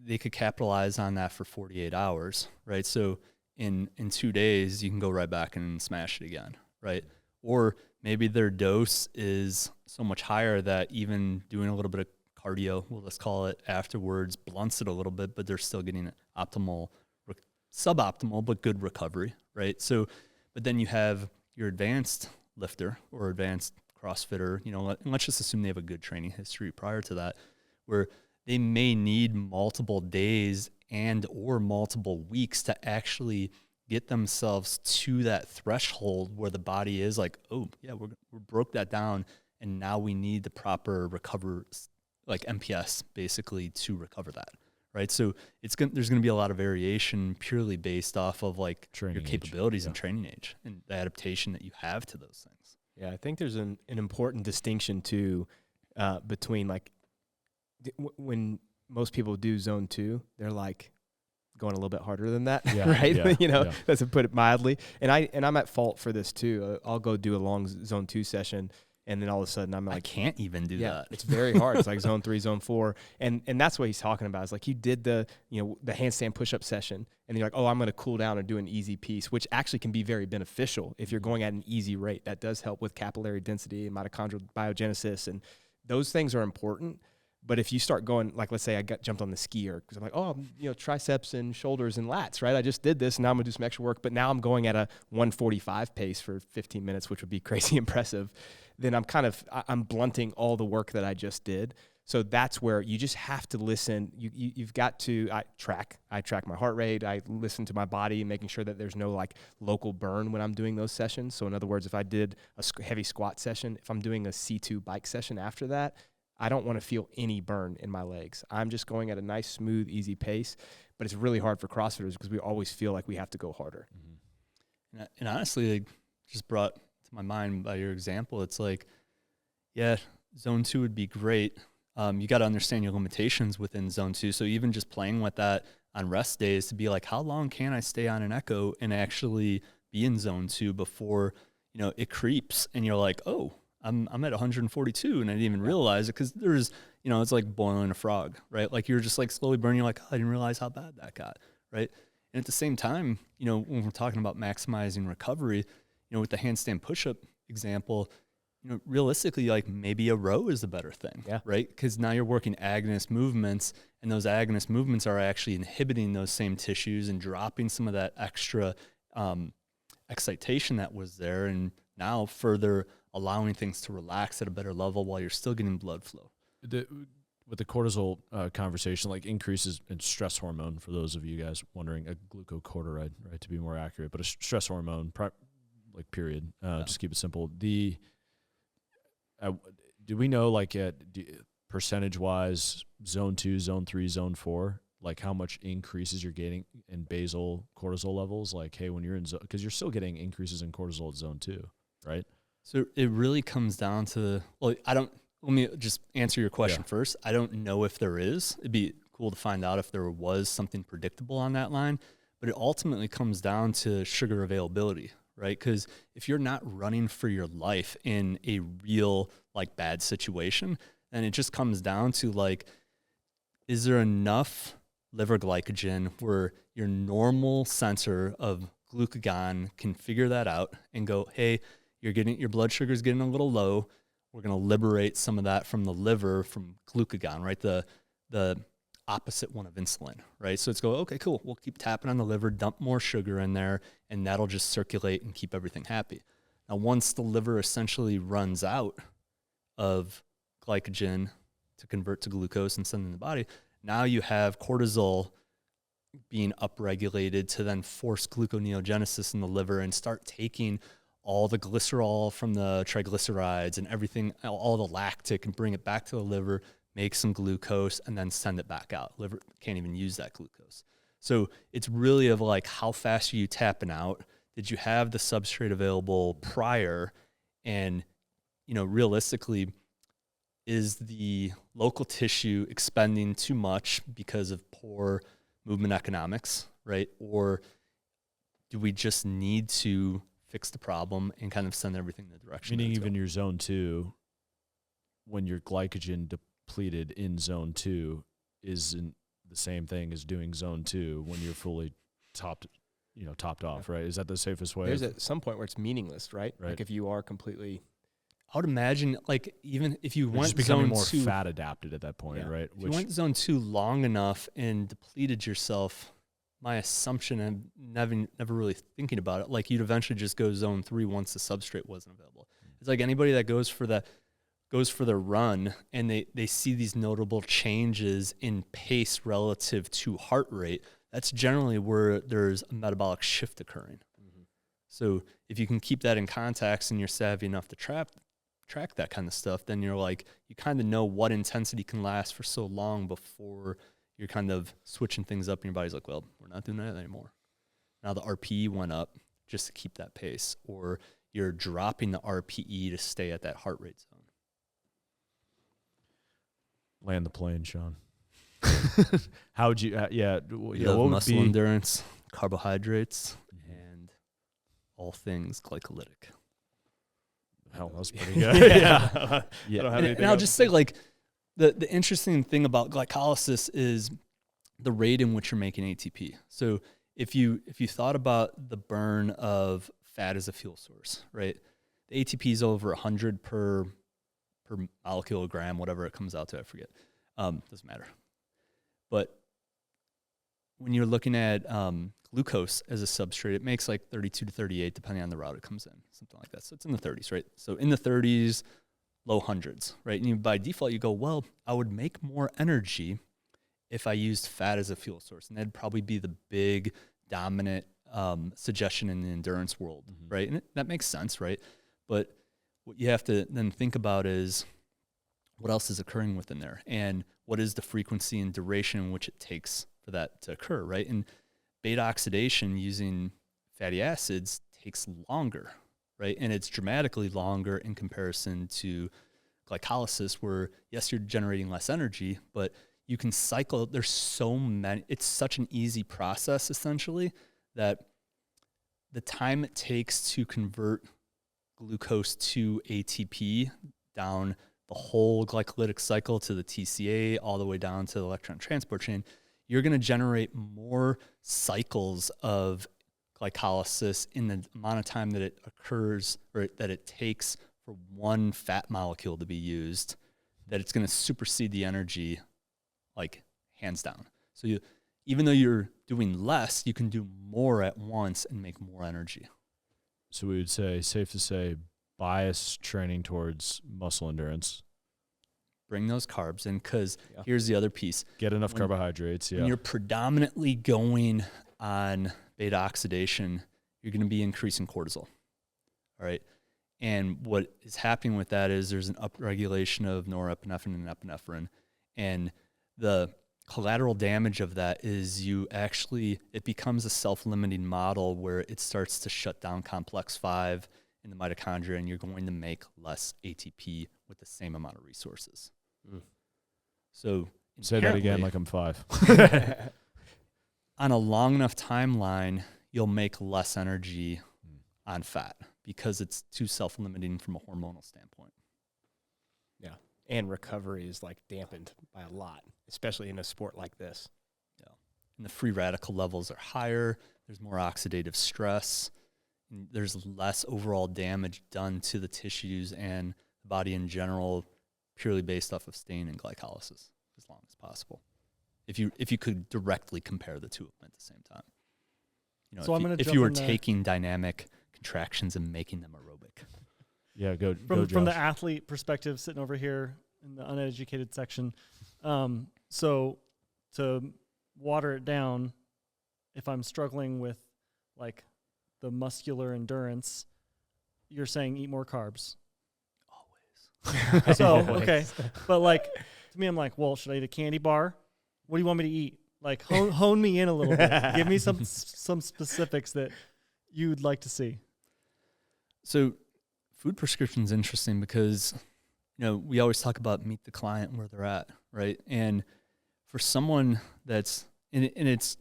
S2: they could capitalize on that for 48 hours, right? So in 2 days, you can go right back and smash it again, right? Or maybe their dose is so much higher that even doing a little bit of cardio, well, let's call it, afterwards blunts it a little bit, but they're still getting optimal, suboptimal, but good recovery, right? So, but then you have your advanced lifter or advanced CrossFitter, and let's just assume they have a good training history prior to that, where they may need multiple days and or multiple weeks to actually get themselves to that threshold where the body is like, oh yeah, we broke that down, and now we need the proper recover, like MPS basically, to recover that, right? So there's going to be a lot of variation purely based off of like
S1: Training
S2: your capabilities and training age and the adaptation that you have to those things.
S4: Yeah, I think there's an important distinction too between like when most people do zone 2, they're like going a little bit harder than that, right?
S1: Yeah.
S4: That's to put it mildly. And I'm at fault for this too. I'll go do a long zone 2 session, and then all of a sudden I'm like,
S2: I can't even do that.
S4: It's very hard. It's like zone 3, zone 4, and that's what he's talking about. It's like you did the handstand push-up session, and you're like, oh, I'm going to cool down and do an easy piece, which actually can be very beneficial if you're going at an easy rate. That does help with capillary density and mitochondrial biogenesis, and those things are important. But if you start going, like, let's say I jumped on the skier because I'm like, oh, triceps and shoulders and lats, right? I just did this, and now I'm going to do some extra work, but now I'm going at a 145 pace for 15 minutes, which would be crazy impressive. Then I'm blunting all the work that I just did. So that's where you just have to listen. You've got to, I track my heart rate. I listen to my body, making sure that there's no like local burn when I'm doing those sessions. So in other words, if I did a heavy squat session, if I'm doing a C2 bike session after that, I don't want to feel any burn in my legs. I'm just going at a nice, smooth, easy pace. But it's really hard for CrossFitters because we always feel like we have to go harder.
S2: Mm-hmm. And honestly, like, just brought to my mind by your example, it's like, yeah, zone 2 would be great. You got to understand your limitations within zone 2. So even just playing with that on rest days to be like, how long can I stay on an echo and actually be in zone 2 before, it creeps and you're like, oh, I'm at 142 and I didn't even realize it, because there's, it's like boiling a frog, right? Like you're just like slowly burning. You're like, oh, I didn't realize how bad that got, right? And at the same time, when we're talking about maximizing recovery, with the handstand push-up example, realistically, like maybe a row is the better thing, right? Because now you're working agonist movements, and those agonist movements are actually inhibiting those same tissues and dropping some of that extra excitation that was there, and now further allowing things to relax at a better level while you're still getting blood flow.
S1: With the cortisol conversation, like increases in stress hormone, for those of you guys wondering, a glucocorticoid, right, to be more accurate, but a stress hormone, period. Just keep it simple. Do we know, like, percentage-wise, zone 2, zone 3, zone 4, like how much increases you're getting in basal cortisol levels? Like, hey, when you're in zone, because you're still getting increases in cortisol at zone 2, right?
S2: So it really comes down to, let me just answer your question first. I don't know if there is. It'd be cool to find out if there was something predictable on that line, but it ultimately comes down to sugar availability, right? Because if you're not running for your life in a real, like, bad situation, And it just comes down to like, is there enough liver glycogen where your normal sensor of glucagon can figure that out and go, hey, your blood sugar is getting a little low. We're going to liberate some of that from the liver from glucagon, right? The opposite one of insulin, right? So it's go, okay, cool. We'll keep tapping on the liver, dump more sugar in there, and that'll just circulate and keep everything happy. Now, once the liver essentially runs out of glycogen to convert to glucose and send in the body, now you have cortisol being upregulated to then force gluconeogenesis in the liver and start taking all the glycerol from the triglycerides and everything, all the lactic, and bring it back to the liver, make some glucose, and then send it back out. Liver can't even use that glucose. So it's really of like, how fast are you tapping out? Did you have the substrate available prior? And, realistically, is the local tissue expending too much because of poor movement economics, right? Or do we just need to fix the problem and kind of send everything in the direction?
S1: Meaning even your zone 2, when your glycogen depleted in zone 2 isn't the same thing as doing zone 2 when you're fully topped off, right? Is that the safest way?
S4: There's at some point where it's meaningless, right?
S1: Right.
S4: Like if you are completely...
S2: I would imagine, like, even if you went
S1: just becoming
S2: zone
S1: more
S2: 2,
S1: fat adapted at that point, right?
S2: if you went zone 2 long enough and depleted yourself, my assumption, and never really thinking about it, like you'd eventually just go zone 3 once the substrate wasn't available. It's like anybody that goes for the run and they see these notable changes in pace relative to heart rate, that's generally where there's a metabolic shift occurring. Mm-hmm. So if you can keep that in context and you're savvy enough to track that kind of stuff, then you're like, you kind of know what intensity can last for so long before you're kind of switching things up and your body's like, well, we're not doing that anymore. Now the RPE went up just to keep that pace, or you're dropping the RPE to stay at that heart rate zone.
S1: Land the plane, Sean. How would you, what would
S2: muscle
S1: be
S2: endurance, carbohydrates, and all things glycolytic.
S1: Hell, that was pretty good. Yeah.
S4: I don't have
S2: And I'll just say, like, the interesting thing about glycolysis is the rate in which you're making ATP. So if you thought about the burn of fat as a fuel source, right? The ATP is over 100 per molecule, gram, whatever it comes out to, I forget. Doesn't matter. But when you're looking at glucose as a substrate, it makes like 32 to 38, depending on the route it comes in, something like that. So it's in the 30s, right? So in the 30s, low hundreds, right? And by default, you go, well, I would make more energy if I used fat as a fuel source. And that'd probably be the big dominant suggestion in the endurance world, mm-hmm. right? And that makes sense, right? But what you have to then think about is what else is occurring within there, and what is the frequency and duration in which it takes for that to occur, right? And beta oxidation using fatty acids takes longer, right? And it's dramatically longer in comparison to glycolysis, where yes, you're generating less energy, but you can cycle. There's so many. It's such an easy process, essentially, that the time it takes to convert glucose to ATP down the whole glycolytic cycle to the TCA all the way down to the electron transport chain, you're going to generate more cycles of glycolysis in the amount of time that it occurs, or that it takes for one fat molecule to be used, that it's going to supersede the energy, like, hands down. So even though you're doing less, you can do more at once and make more energy.
S1: So we would say, safe to say, bias training towards muscle endurance.
S2: Bring those carbs in, because here's the other piece.
S1: Get enough carbohydrates,
S2: When you're predominantly going on beta oxidation, you're going to be increasing cortisol, all right? And what is happening with that is there's an upregulation of norepinephrine and epinephrine, and the collateral damage of that is it becomes a self-limiting model where it starts to shut down complex 5 in the mitochondria, and you're going to make less ATP with the same amount of resources. Mm. So
S1: say that again like I'm 5.
S2: On a long enough timeline, you'll make less energy on fat because it's too self-limiting from a hormonal standpoint.
S4: Yeah. and recovery is like dampened by a lot, especially in a sport like this.
S2: Yeah. And the free radical levels are higher. There's more oxidative stress. And there's less overall damage done to the tissues and the body in general, purely based off of staying in glycolysis as long as possible. If you could directly compare the two of them at the same time. You know,
S3: So
S2: if you were taking dynamic contractions and making them aerobic.
S1: Yeah, go
S3: from the
S1: Josh.
S3: athlete perspective, sitting over here in the uneducated section. So to water it down, if I'm struggling with like the muscular endurance, you're saying eat more carbs.
S2: Always.
S3: So okay, but like to me, I'm like, well, should I eat a candy bar? What do you want me to eat? Like hone me in a little bit. Give me some specifics that you'd like to see.
S2: So food prescription is interesting because, you know, we always talk about meet the client where they're at, right? And for someone that's, and it's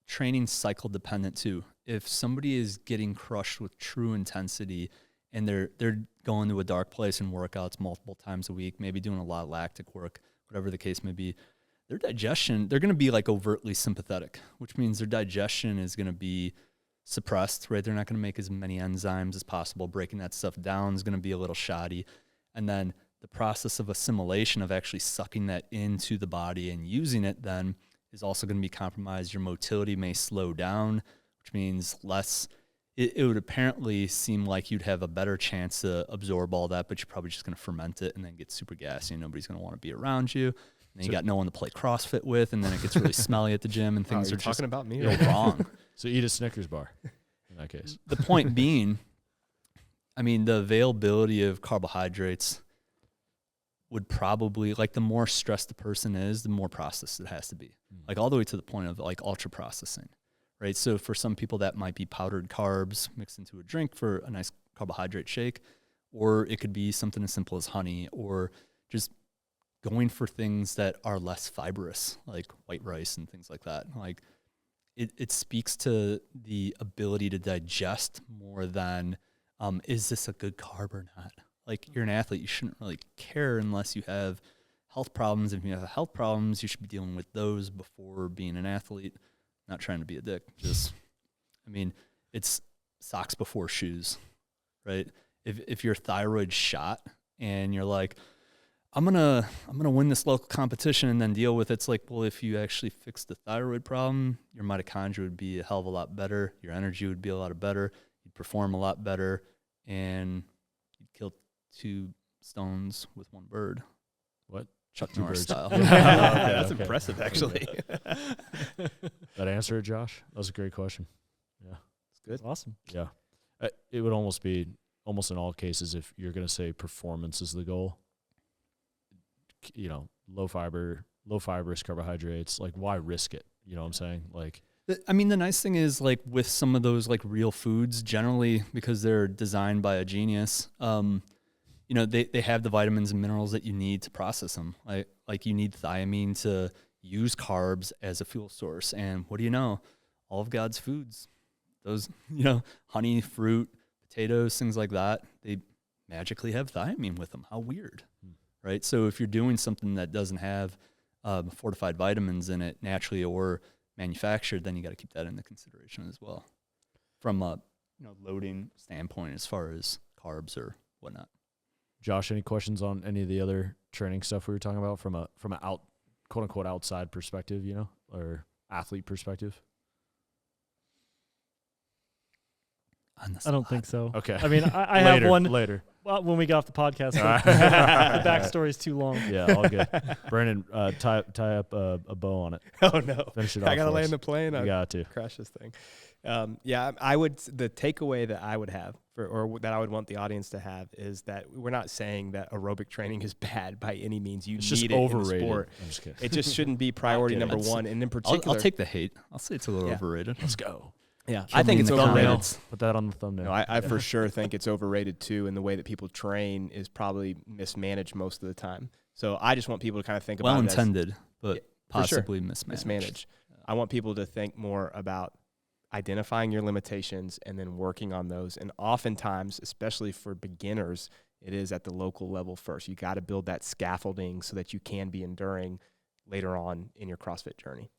S2: training cycle dependent too. If somebody is getting crushed with true intensity and they're going to a dark place in workouts multiple times a week, maybe doing a lot of lactic work, whatever the case may be, their digestion, they're going to be like overtly sympathetic, which means their digestion is going to be suppressed, right? They're not going to make as many enzymes as possible. Breaking that stuff down is going to be a little shoddy. And then the process of assimilation of actually sucking that into the body and using it then is also going to be compromised. Your motility may slow down, which means less. It would apparently seem like you'd have a better chance to absorb all that, but you're probably just going to ferment it and then get super gassy and nobody's going to want to be around you. And then you got no one to play CrossFit with, and then it gets really smelly at the gym and things are just
S4: talking about me
S2: wrong.
S1: So eat a Snickers bar in that case.
S2: The point being, I mean, the availability of carbohydrates would probably, like, the more stressed the person is, the more processed it has to be. Like all the way to the point of like ultra processing, right? So for some people that might be powdered carbs mixed into a drink for a nice carbohydrate shake, or it could be something as simple as honey, or just going for things that are less fibrous, like white rice and things like that. Like it speaks to the ability to digest more than, is this a good carb or not? Like you're an athlete, you shouldn't really care unless you have health problems. If you have health problems, you should be dealing with those before being an athlete. Not trying to be a dick, just, I mean, it's socks before shoes, right? If your thyroid's shot and you're like, I'm gonna win this local competition and then deal with it. It's like, well, if you actually fix the thyroid problem, your mitochondria would be a hell of a lot better. Your energy would be a lot better. You'd perform a lot better, and you'd kill 2 stones with 1 bird.
S1: What?
S2: Chuck
S1: 2
S2: Norris
S1: birds.
S2: style.
S4: That's
S1: Okay.
S4: impressive, actually.
S1: That answer it, Josh? That was a great question. Yeah.
S4: Good.
S3: Awesome.
S1: Yeah. It would almost be, almost in all cases, if you're going to say performance is the goal, you know, low fibrous carbohydrates, like why risk it? You know what I'm saying? Like,
S2: I mean, the nice thing is, like, with some of those, like, real foods, generally, because they're designed by a genius, you know, they have the vitamins and minerals that you need to process them. Like you need thiamine to use carbs as a fuel source. And what do you know? All of God's foods, those, you know, honey, fruit, potatoes, things like that, they magically have thiamine with them. How weird, right? So if you're doing something that doesn't have fortified vitamins in it naturally or manufactured, then you got to keep that into consideration as well from a, you know, loading standpoint as far as carbs or whatnot.
S1: Josh, any questions on any of the other training stuff we were talking about from a quote unquote outside perspective, you know, or athlete perspective?
S3: I don't think so.
S1: Okay.
S3: I mean, I have one
S1: later.
S3: well, when we get off the podcast.
S1: All
S3: The
S1: right.
S3: backstory is too long.
S1: Yeah, all good. Brandon, tie up a bow on it.
S4: Oh, no.
S1: Finish it off.
S4: I got to
S1: for
S4: land
S1: us.
S4: the plane.
S1: You got to.
S4: Crash this thing. Yeah, I would. The takeaway that I would have, or that I would want the audience to have, is that we're not saying that aerobic training is bad by any means. You
S1: It's
S4: need
S1: just
S4: it in the
S1: overrated.
S4: sport.
S1: I'm just kidding.
S4: It just shouldn't be priority
S1: kidding.
S4: number one. And in particular,
S2: I'll take the hate. I'll say it's a little
S4: Yeah.
S2: overrated.
S1: Let's go.
S4: Yeah,
S2: Kill
S4: I think
S2: me
S4: it's
S2: in the
S4: overrated.
S2: comments.
S1: Put that on the thumbnail.
S4: No, I for sure think it's overrated too, and the way that people train is probably mismanaged most of the time. So I just want people to kind of think about
S2: Well
S4: it as
S2: intended, but
S4: for sure.
S2: possibly mismanaged.
S4: mismanaged. I want people to think more about identifying your limitations and then working on those. And oftentimes, especially for beginners, It is at the local level first. You got to build that scaffolding so that you can be enduring later on in your CrossFit journey.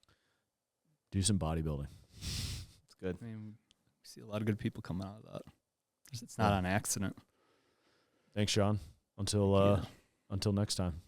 S1: Do some bodybuilding.
S4: It's good.
S2: I mean, we see a lot of good people come out of that. It's not on accident.
S1: Thanks, Sean. Until next time.